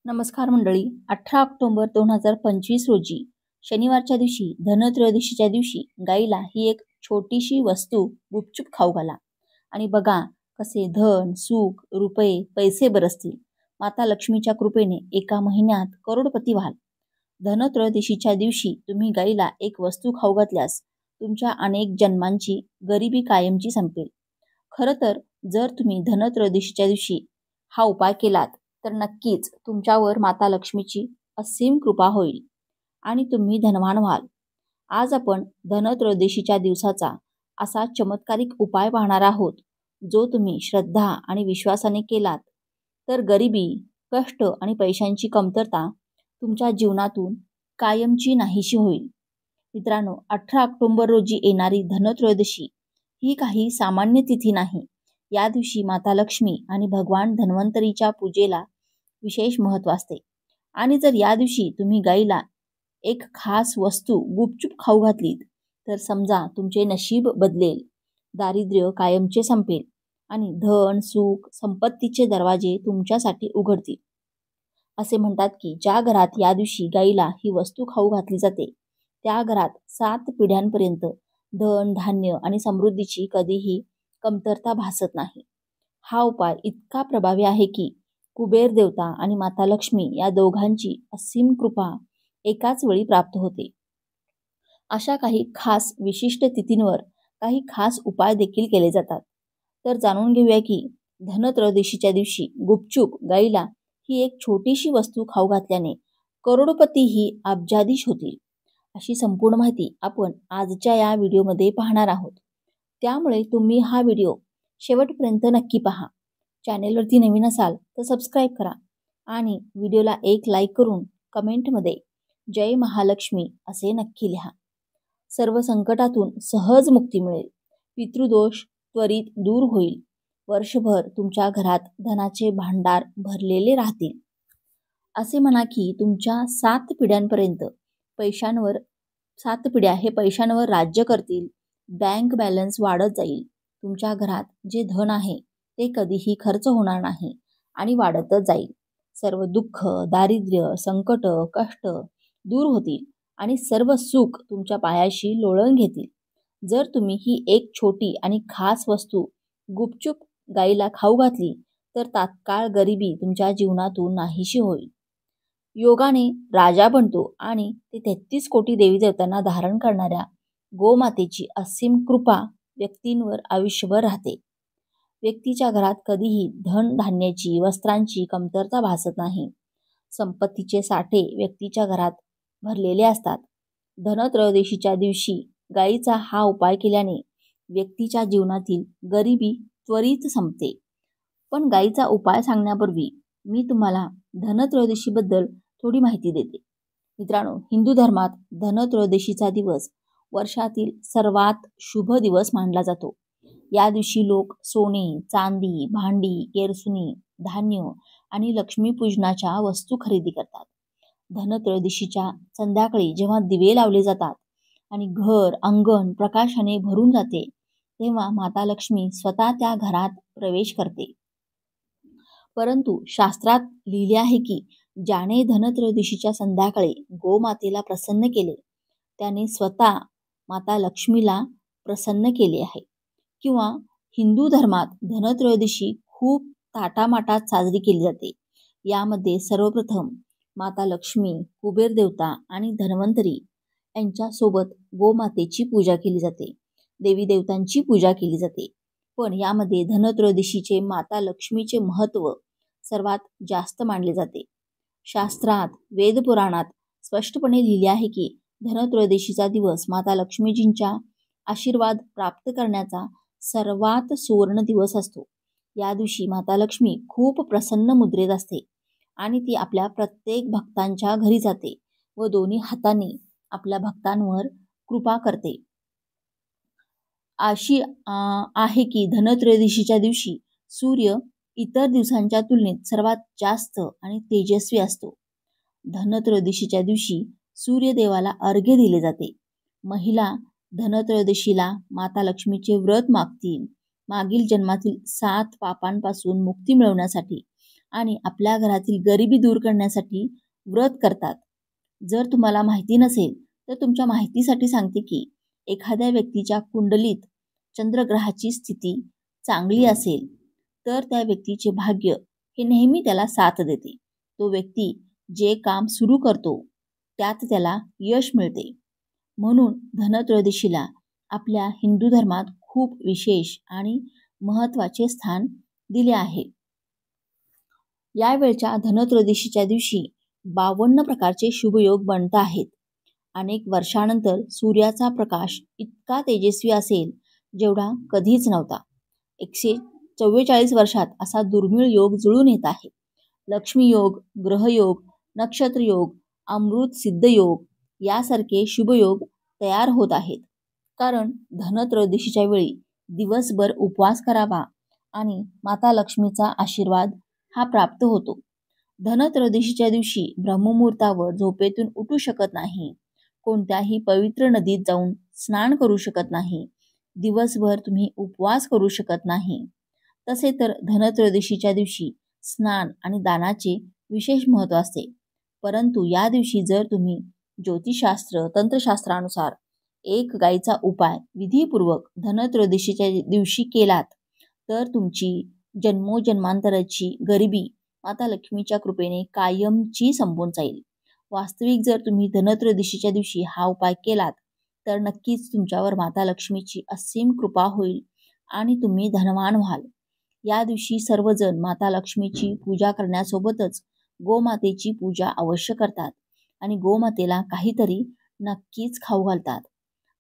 नमस्कार मंडळी. 18 ऑक्टोबर 2025 रोजी शनिवारच्या दिवशी धनत्रयोदशीच्या दिवशी गाईला ही एक छोटीशी वस्तू गुपचूप खाऊ घाला आणि बघा कसे धन, सुख, रुपये, पैसे बरसतील. माता लक्ष्मीच्या कृपेने एका महिन्यात करोडपती व्हाल. धनत्रयोदशीच्या दिवशी तुम्ही गाईला एक वस्तू खाऊ घातल्यास तुमच्या अनेक जन्मांची गरिबी कायमची संपेल. खरं तर जर तुम्ही धनत्रयोदशीच्या दिवशी हा उपाय केलात तर नक्कीच तुमच्यावर माता लक्ष्मीची असीम कृपा होईल आणि तुम्ही धनवान व्हाल. आज आपण धनत्रयोदशीच्या दिवसाचा असा चमत्कारिक उपाय पाहणार आहोत, जो तुम्ही श्रद्धा आणि विश्वासाने केलात तर गरिबी, कष्ट आणि पैशांची कमतरता तुमच्या जीवनातून कायमची नाहीशी होईल. मित्रांनो, 18 ऑक्टोबर रोजी येणारी धनत्रयोदशी ही काही सामान्य तिथी नाही. या दिवशी माता लक्ष्मी आणि भगवान धन्वंतरीच्या पूजेला विशेष महत्त्व असते आणि जर या दिवशी तुम्ही गाईला एक खास वस्तू गुपचूप खाऊ घातलीत तर समजा तुमचे नशीब बदलेल, दारिद्र्य कायमचे संपेल आणि धन, सुख, संपत्तीचे दरवाजे तुमच्यासाठी उघडतील. असे म्हणतात की ज्या घरात या दिवशी गाईला ही वस्तू खाऊ घातली जाते त्या घरात 7 पिढ्यांपर्यंत धन, धान्य आणि समृद्धीची कधीही कमतरता भासत नाही. हा उपाय इतका प्रभावी आहे की कुबेर देवता आणि माता लक्ष्मी या दोघांची असीम कृपा एकाच वेळी प्राप्त होते. अशा काही खास विशिष्ट तिथींवर काही खास उपाय देखील केले जातात. तर जाणून घेऊया की धनत्रयोदशीच्या दिवशी गुपचूप गाईला ही एक छोटीशी वस्तू खाऊ घातल्याने करोडपती ही अब्जाधीश होतील. अशी संपूर्ण माहिती आपण आजच्या या व्हिडिओमध्ये पाहणार आहोत. त्यामुळे तुम्ही हा व्हिडिओ शेवटपर्यंत नक्की पहा. चॅनेलवरती नवीन असाल तर सबस्क्राईब करा आणि व्हिडिओला एक लाईक करून कमेंटमध्ये जय महालक्ष्मी असे नक्की लिहा. सर्व संकटातून सहज मुक्ती मिळेल. पितृदोष त्वरित दूर होईल. वर्षभर तुमच्या घरात धनाचे भांडार भरलेले राहतील. असे म्हणा की तुमच्या 7 पिढ्यांपर्यंत पैशांवर 7 पिढ्या हे पैशांवर राज्य करतील. बँक बॅलन्स वाढत जाईल. तुमच्या घरात जे धन आहे ते कधीही खर्च होणार नाही आणि वाढतच जाईल. सर्व दुःख, दारिद्र्य, संकट, कष्ट दूर होतील आणि सर्व सुख तुमच्या पायाशी लोळण घेतील. जर तुम्ही ही एक छोटी आणि खास वस्तू गुपचूप गाईला खाऊ घातली तर तात्काळ गरिबी तुमच्या जीवनातून नाहीशी होईल. योगाने राजा बनतो आणि ते 33 कोटी देवी देवतांना धारण करणाऱ्या गोमातेची असीम कृपा व्यक्तींवर आयुष्यभर राहते. व्यक्तीच्या घरात कधीही धन, धान्याची, वस्त्रांची कमतरता भासत नाही. संपत्तीचे साठे व्यक्तीच्या घरात भरलेले असतात. धनत्रयोदशीच्या दिवशी गाईचा हा उपाय केल्याने व्यक्तीच्या जीवनातील गरिबी त्वरित संपते. पण गाईचा उपाय सांगण्यापूर्वी मी तुम्हाला धनत्रयोदशीबद्दल थोडी माहिती देते. मित्रांनो, हिंदू धर्मात धनत्रयोदशीचा दिवस वर्षातील सर्वात शुभ दिवस मानला जातो. या दिवशी लोक सोने, चांदी, भांडी, केरसुणी, धान्य आणि लक्ष्मीपूजनाच्या वस्तू खरेदी करतात. धनत्रयोदशीच्या संध्याकाळी जेव्हा दिवे लावले जातात आणि घर, अंगण प्रकाशाने भरून जाते तेव्हा माता लक्ष्मी स्वतः त्या घरात प्रवेश करते. परंतु शास्त्रात लिहिले आहे की ज्याने धनत्रयोदशीच्या संध्याकाळी गोमातेला प्रसन्न केले त्याने स्वतः माता लक्ष्मीला प्रसन्न केले आहे. किंवा हिंदू धर्मात धनत्रयोदशी खूप थाटामाटात साजरी केली जाते. यामध्ये सर्वप्रथम माता लक्ष्मी, कुबेर देवता आणि धन्वंतरी यांच्यासोबत गोमातेची पूजा केली जाते. देवी देवतांची पूजा केली जाते. पण यामध्ये धनत्रयोदशीचे माता लक्ष्मीचे महत्त्व सर्वात जास्त मानले जाते. शास्त्रात, वेदपुराणात स्पष्टपणे लिहिले आहे की धनत्रयोदशीचा दिवस माता लक्ष्मीजींच्या आशीर्वाद प्राप्त करण्याचा सर्वात सुवर्ण दिवस असतो. या दिवशी माता लक्ष्मी खूप प्रसन्न मुद्रेत असते आणि ती आपल्या प्रत्येक भक्तांच्या घरी जाते व दोन्ही हातांनी आपल्या भक्तांवर कृपा करते. अशी आहे की धनत्रयोदशीच्या दिवशी सूर्य इतर दिवसांच्या तुलनेत सर्वात जास्त आणि तेजस्वी असतो. धनत्रयोदशीच्या दिवशी सूर्यदेवाला अर्घ्य दिले जाते. महिला धनत्रयोदशीला माता लक्ष्मीचे व्रत मागतील. मागील जन्मातील 7 पापांपासून मुक्ती मिळवण्यासाठी आणि आपल्या घरातील गरिबी दूर करण्यासाठी व्रत करतात. जर तुम्हाला माहिती नसेल तर तुमच्या माहितीसाठी सांगते की एखाद्या व्यक्तीच्या कुंडलीत चंद्रग्रहाची स्थिती चांगली असेल तर त्या व्यक्तीचे भाग्य हे नेहमी त्याला साथ देते. तो व्यक्ती जे काम सुरू करतो त्यात त्याला यश मिळते. म्हणून धनत्रयोदशीला आपल्या हिंदू धर्मात खूप विशेष आणि महत्त्वाचे स्थान दिले आहे. यावेळच्या धनत्रयोदशीच्या दिवशी 52 प्रकारचे शुभयोग बनत आहेत. अनेक वर्षानंतर सूर्याचा प्रकाश इतका तेजस्वी असेल जेवढा कधीच नव्हता. 144 वर्षात असा दुर्मिळ योग जुळून येत आहे. लक्ष्मी योग, ग्रहयोग, नक्षत्र योग, अमृत सिद्ध योग यासारखे शुभयोग तयार होत आहेत. कारण धनत्रयोदशीच्या वेळी दिवसभर उपवास करावा आणि माता लक्ष्मीचा आशीर्वाद हा प्राप्त होतो. धनत्रयोदशीच्या दिवशी ब्रह्ममुहूर्तावर झोपेतून उठू शकत नाही. कोणत्याही पवित्र नदीत जाऊन स्नान करू शकत नाही. दिवसभर तुम्ही उपवास करू शकत नाही. तसे तर धनत्रयोदशीच्या दिवशी स्नान आणि दानाचे विशेष महत्त्व असते. परंतु या दिवशी जर तुम्ही ज्योतिषशास्त्र तंत्रशास्त्रानुसार एक गायीचा उपाय विधीपूर्वक धनत्रयोदशीच्या दिवशी केलात तर तुमची जन्मोजन्मांतराची गरिबी माता लक्ष्मीच्या कृपेने कायमची संपून जाईल. वास्तविक जर तुम्ही धनत्रयोदशीच्या दिवशी हा उपाय केलात तर नक्कीच तुमच्यावर माता लक्ष्मीची असीम कृपा होईल आणि तुम्ही धनवान व्हाल. या दिवशी सर्वजण माता लक्ष्मीची पूजा करण्यासोबतच गोमातेची पूजा अवश्य करतात आणि गोमातेला काहीतरी नक्कीच खाऊ घालतात.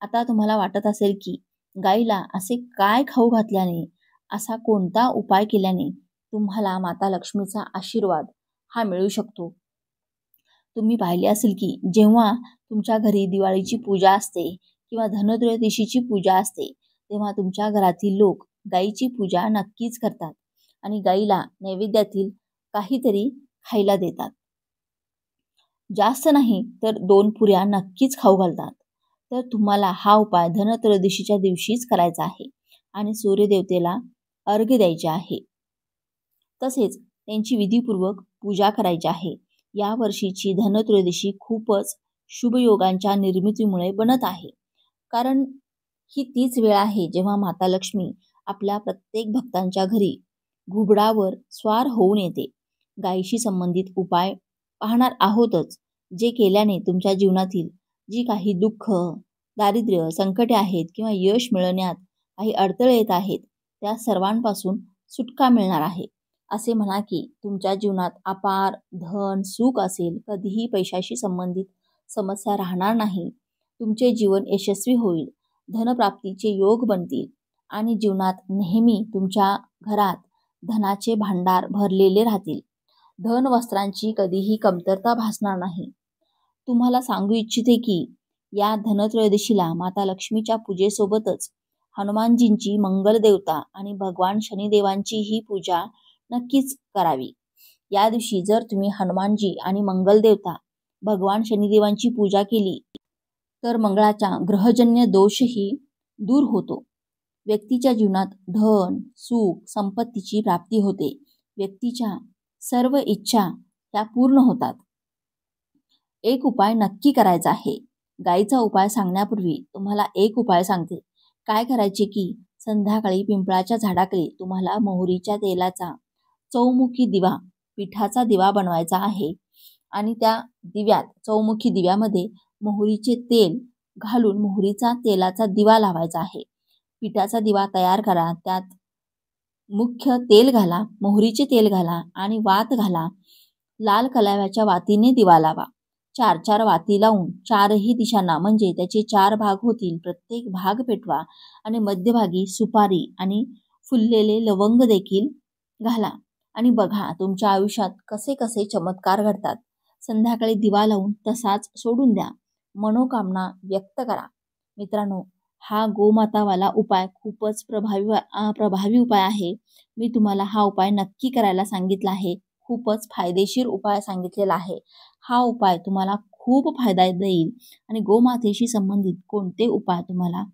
आता तुम्हाला वाटत असेल की गाईला असे काय खाऊ घातल्याने, असा कोणता उपाय केल्याने तुम्हाला माता लक्ष्मीचा आशीर्वाद हा मिळू शकतो. तुम्ही पाहिले असेल की जेव्हा तुमच्या घरी दिवाळीची पूजा असते किंवा धनत्रयोदशीची पूजा असते तेव्हा तुमच्या घरातील लोक गाईची पूजा नक्कीच करतात आणि गाईला नैवेद्यातील काहीतरी खायला देतात. जास्त नाही तर 2 पुऱ्या नक्कीच खाऊ घालतात. तर तुम्हाला हा उपाय धनत्रयोदशीच्या दिवशीच करायचा आहे आणि सूर्यदेवतेला अर्घ्य द्यायचे आहे. तसेच त्यांची विधीपूर्वक पूजा करायची आहे. या वर्षीची धनत्रयोदशी खूपच शुभयोगांच्या निर्मितीमुळे बनत आहे. कारण ही तीच वेळ आहे जेव्हा माता लक्ष्मी आपल्या प्रत्येक भक्तांच्या घरी घुबडावर स्वार होऊन येते. गायीशी संबंधित उपाय पाहणार आहोतच, जे केल्याने तुमच्या जीवनातील जी काही दुःख, दारिद्र्य, संकटे आहेत किंवा यश मिळवण्यात काही अडथळे येत आहेत त्या सर्वांपासून सुटका मिळणार आहे. असे म्हणा की तुमच्या जीवनात अपार धन सुख असेल, कधीही पैशाशी संबंधित समस्या राहणार नाही. तुमचे जीवन यशस्वी होईल, धनप्राप्तीचे योग बनतील आणि जीवनात नेहमी तुमच्या घरात धनाचे भांडार भरलेले राहतील. धन वस्त्रांची कधीही कमतरता भासणार नाही. तुम्हाला सांगू इच्छिते की या धनत्रयोदशीला माता लक्ष्मीच्या पूजेसोबतच हनुमानजींची मंगल देवता आणि भगवान शनिदेवांची ही पूजा नक्कीच करावी. या दिवशी जर तुम्ही हनुमानजी आणि मंगल देवता भगवान शनिदेवांची पूजा केली तर मंगळाचा ग्रहजन्य दोषही दूर होतो. व्यक्तीच्या जीवनात धन, सुख, संपत्तीची प्राप्ती होते. व्यक्तीच्या सर्व इच्छा त्या पूर्ण होतात. एक उपाय नक्की करायचा आहे. गायीचा उपाय सांगण्यापूर्वी तुम्हाला एक उपाय सांगते. काय करायचे की संध्याकाळी पिंपळाच्या झाडाखाली तुम्हाला मोहरीच्या तेलाचा चौमुखी दिवा, पिठाचा दिवा बनवायचा आहे आणि त्या दिव्यात, चौमुखी दिव्यामध्ये मोहरीचे तेल घालून मोहरीचा तेलाचा दिवा लावायचा आहे. पिठाचा दिवा तयार करा, त्यात मुख्य तेल घाला, मोहरीचे तेल घाला आणि वात घाला. लाल कलाव्याच्या वातीने दिवा लावा. 4 वाती लावून 4ही दिशांना म्हणजे त्याचे 4 भाग होतील, प्रत्येक भाग पेटवा आणि मध्यभागी सुपारी आणि फुललेले लवंग देखील घाला आणि बघा तुमच्या आयुष्यात कसे कसे चमत्कार घडतात. संध्याकाळी दिवा लावून तसाच सोडून द्या. मनोकामना व्यक्त करा. मित्रांनो, हा गोमातावाला उपाय खूपच प्रभावी उपाय आहे. मी तुम्हाला हा उपाय नक्की करायला सांगितला आहे. खूपच फायदेशीर उपाय सांगितलेला आहे. हा उपाय तुम्हाला खूप फायदा देईल आणि गोमातेशी संबंधित कोणते उपाय तुम्हाला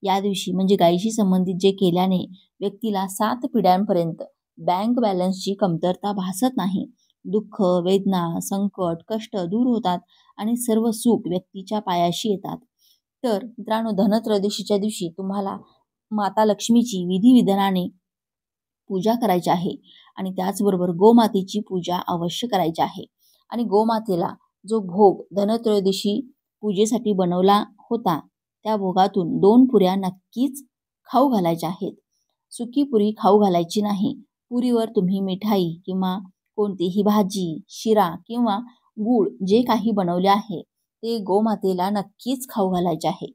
या दिवशी म्हणजे गायीशी संबंधित जे केल्याने व्यक्तीला 7 पिढ्यांपर्यंत बँक बॅलन्सची कमतरता भासत नाही. दुःख, वेदना, संकट, कष्ट दूर होतात आणि सर्व सुख व्यक्तीच्या पायाशी येतात. तर मित्रांनो, धनत्रयोदशीच्या दिवशी तुम्हाला माता लक्ष्मीची विधिविधानाने पूजा करायची आहे आणि त्याचबरोबर गोमातेची पूजा अवश्य करायची आहे. आणि गोमातेला जो भोग धनत्रयोदशी पूजेसाठी बनवला होता त्या भोगातून 2 पुऱ्या नक्कीच खाऊ घालायच्या आहेत. सुकी पुरी खाऊ घालायची नाही. पुरीवर तुम्ही मिठाई किंवा कोणतीही भाजी, शिरा किंवा गूळ जे काही बनवले आहे ते गोमातेला नक्कीच खाऊ घालायचे आहे.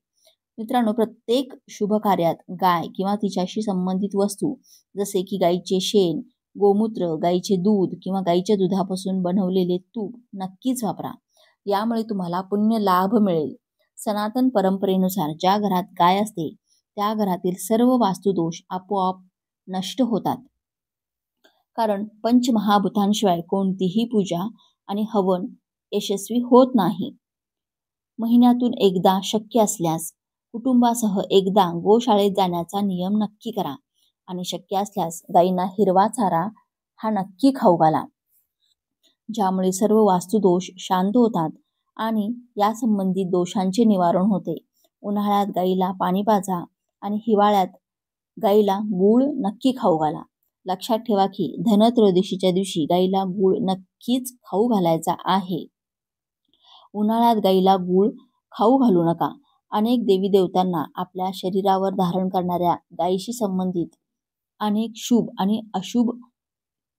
मित्रांनो, प्रत्येक शुभ कार्यात गाय किंवा तिच्याशी संबंधित वस्तू जसे की गाईचे शेण, गोमूत्र, गाईचे दूध किंवा गाईच्या दुधापासून बनवलेले तूप नक्कीच वापरा. यामुळे तुम्हाला पुण्य लाभ मिळेल. सनातन परंपरेनुसार ज्या घरात गाय असते त्या घरातील सर्व वास्तुदोष आपोआप नष्ट होतात. कारण पंचमहाभूतांशिवाय कोणतीही पूजा आणि हवन यशस्वी होत नाही. महिन्यातून एकदा शक्य असल्यास कुटुंबासह एकदा गोशाळेत जाण्याचा नियम नक्की करा आणि शक्य असल्यास गायींना हिरवा चारा हा नक्की खाऊ घाला, ज्यामुळे सर्व वास्तुदोष शांत होतात आणि या संबंधित दोषांचे निवारण होते. उन्हाळ्यात गायीला पाणी पाजा आणि हिवाळ्यात गायीला गूळ नक्की खाऊ घाला. लक्षात ठेवा की धनत्रयोदशीच्या दिवशी गायीला गूळ नक्कीच खाऊ घालायचा आहे. उन्हाळ्यात गायीला गूळ खाऊ घालू नका. अनेक देवी देवतांना आपल्या शरीरावर धारण करणाऱ्या गायीशी संबंधित अनेक शुभ आणि अशुभ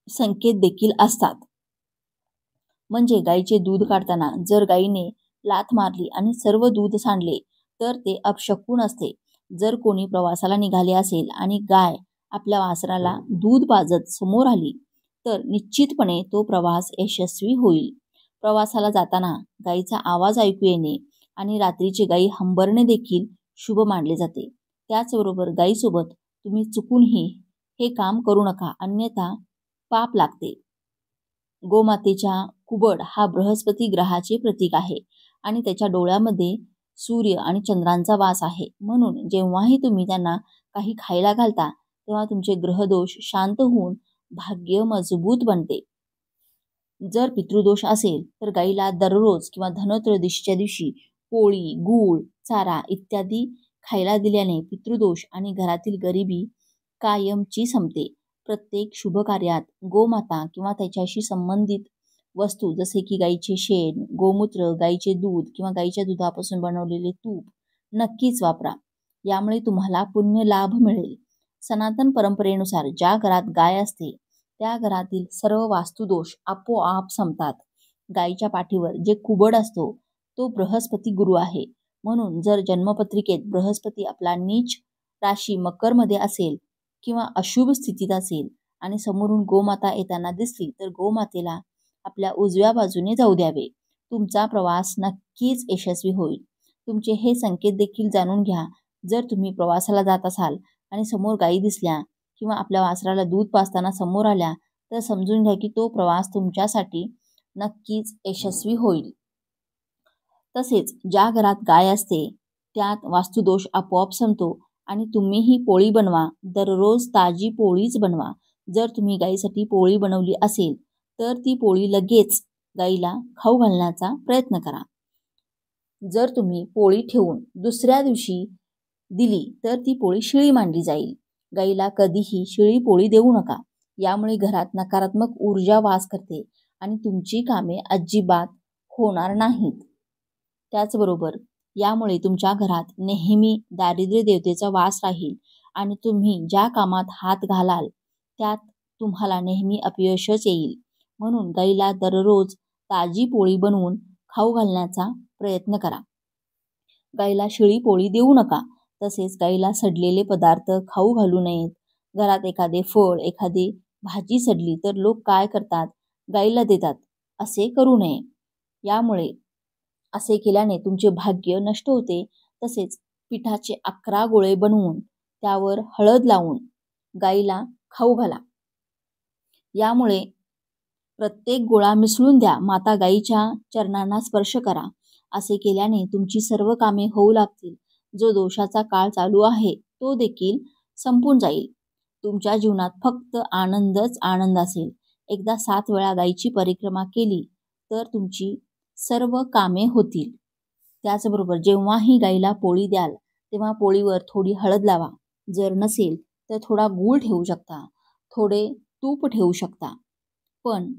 संकेत देखील असतात. म्हणजे गायीचे दूध काढताना जर गायीने लाथ मारली आणि सर्व दूध सांडले तर ते अपशकुन असते. जर कोणी प्रवासाला निघाले असेल आणि गाय आपल्या वासराला दूध पाजत समोर आली तर निश्चितपणे तो प्रवास यशस्वी होईल. प्रवासाला जाताना गायीचा आवाज ऐकू येणे आणि रात्रीची गायी हंबरणे देखील शुभ मानले जाते. त्याचबरोबर गायीसोबत तुम्ही चुकूनही हे काम करू नका, अन्यथा पाप लागते. गोमातेच्या कुबड हा बृहस्पती ग्रहाचे प्रतीक आहे आणि त्याच्या डोळ्यामध्ये सूर्य आणि चंद्रांचा वास आहे. म्हणून जेव्हाही तुम्ही त्यांना काही खायला घालता तेव्हा तुमचे ग्रहदोष शांत होऊन भाग्य मजबूत बनते. जर पितृदोष असेल तर गायीला दररोज किंवा धनत्रयोदशीच्या दिवशी पोळी, गूळ, चारा इत्यादी खायला दिल्याने पितृदोष आणि घरातील गरिबी कायमची संपते. प्रत्येक शुभ कार्यात गोमाता किंवा त्याच्याशी संबंधित वस्तू जसे की गाईचे शेण, गोमूत्र, गाईचे दूध किंवा गाईच्या दुधापासून बनवलेले तूप नक्कीच वापरा. यामुळे तुम्हाला पुण्य लाभ मिळेल. सनातन परंपरेनुसार ज्या घरात गाय असते त्या घरातील सर्व वास्तुदोष आपोआप संपतात. गायीच्या पाठीवर जे कुबड असतो तो बृहस्पती गुरु आहे. म्हणून जर जन्मपत्रिकेत बृहस्पती आपला नीच राशी मकरमध्ये असेल किंवा अशुभ स्थितीत असेल आणि समोरून गोमाता येताना दिसली तर गोमातेला आपल्या उजव्या बाजूने जाऊ द्यावे. तुमचा प्रवास नक्कीच यशस्वी होईल. तुमचे हे संकेत देखील जाणून घ्या. जर तुम्ही प्रवासाला जात असाल आणि समोर गायी दिसल्या किंवा आपल्या वासराला दूध पाजताना समोर आल्या तर समजून घ्या की तो प्रवास तुमच्यासाठी नक्कीच यशस्वी होईल. तसेच ज्या घरात गाय असते त्यात वास्तुदोष आपोआप संपतो आणि तुम्हीही पोळी बनवा. दररोज ताजी पोळीच बनवा. जर तुम्ही गायीसाठी पोळी बनवली असेल तर ती पोळी लगेच गायीला खाऊ घालण्याचा प्रयत्न करा. जर तुम्ही पोळी ठेवून दुसऱ्या दिवशी दिली तर ती पोळी शिळी मानली जाईल. गायीला कधीही शिळी पोळी देऊ नका. यामुळे घरात नकारात्मक ऊर्जा वास करते आणि तुमची कामे अजिबात होणार नाहीत. त्याचबरोबर यामुळे तुमच्या घरात नेहमी दारिद्र्य देवतेचा वास राहील आणि तुम्ही ज्या कामात हात घालाल त्यात तुम्हाला नेहमी अपयशच येईल. म्हणून गायीला दररोज ताजी पोळी बनवून खाऊ घालण्याचा प्रयत्न करा. गायीला शिळी पोळी देऊ नका. तसेच गायीला सडलेले पदार्थ खाऊ घालू नयेत. घरात एखादे फळ, एखादी भाजी सडली तर लोक काय करतात, गायीला देतात. असे करू नये. यामुळे असे केल्याने तुमचे भाग्य नष्ट होते. तसेच पिठाचे 11 गोळे बनवून त्यावर हळद लावून गायीला खाऊ घाला. यामुळे प्रत्येक गोळा मिसळून द्या. माता गायीच्या चरणांना स्पर्श करा. असे केल्याने तुमची सर्व कामे होऊ लागतील. जो दोषाचा काळ चालू आहे तो देखील संपून जाईल. तुमच्या जीवनात फक्त आनंदच आनंद असेल. एकदा 7 वेळा गायीची परिक्रमा केली तर तुमची सर्व कामे होतील. त्याचबरोबर जेव्हाही गायीला पोळी द्याल तेव्हा पोळीवर थोडी हळद लावा. जर नसेल तर थोडा गूळ ठेवू शकता, थोडे तूप ठेवू शकता. पण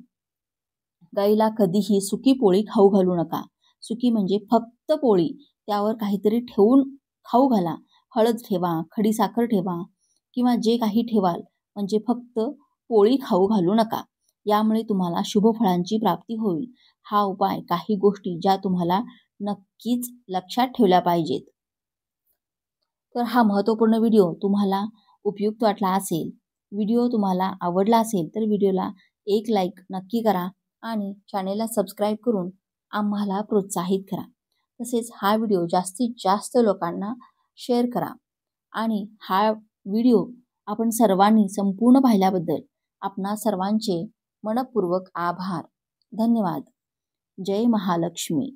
गाईला कधीही सुकी पोळी खाऊ घालू नका. सुकी म्हणजे फक्त पोळी, त्यावर काहीतरी ठेवून खाऊ घाला. हळद ठेवा, खडीसाखर ठेवा किंवा जे काही ठेवाल, म्हणजे फक्त पोळी खाऊ घालू नका. यामुळे तुम्हाला शुभ फळांची प्राप्ती होईल. हा उपाय, काही गोष्टी ज्या तुम्हाला नक्कीच लक्षात ठेवल्या पाहिजेत. तर हा महत्त्वपूर्ण व्हिडिओ तुम्हाला उपयुक्त वाटला असेल, व्हिडिओ तुम्हाला आवडला असेल तर व्हिडिओला एक लाईक नक्की करा आणि चॅनेलला सबस्क्राईब करून आम्हाला प्रोत्साहित करा. तसेच हा व्हिडिओ जास्तीत जास्त लोकांना शेअर करा आणि हा व्हिडिओ आपण सर्वांनी संपूर्ण पाहिल्याबद्दल आपणा सर्वांचे मनपूर्वक आभार. धन्यवाद. जय महालक्ष्मी.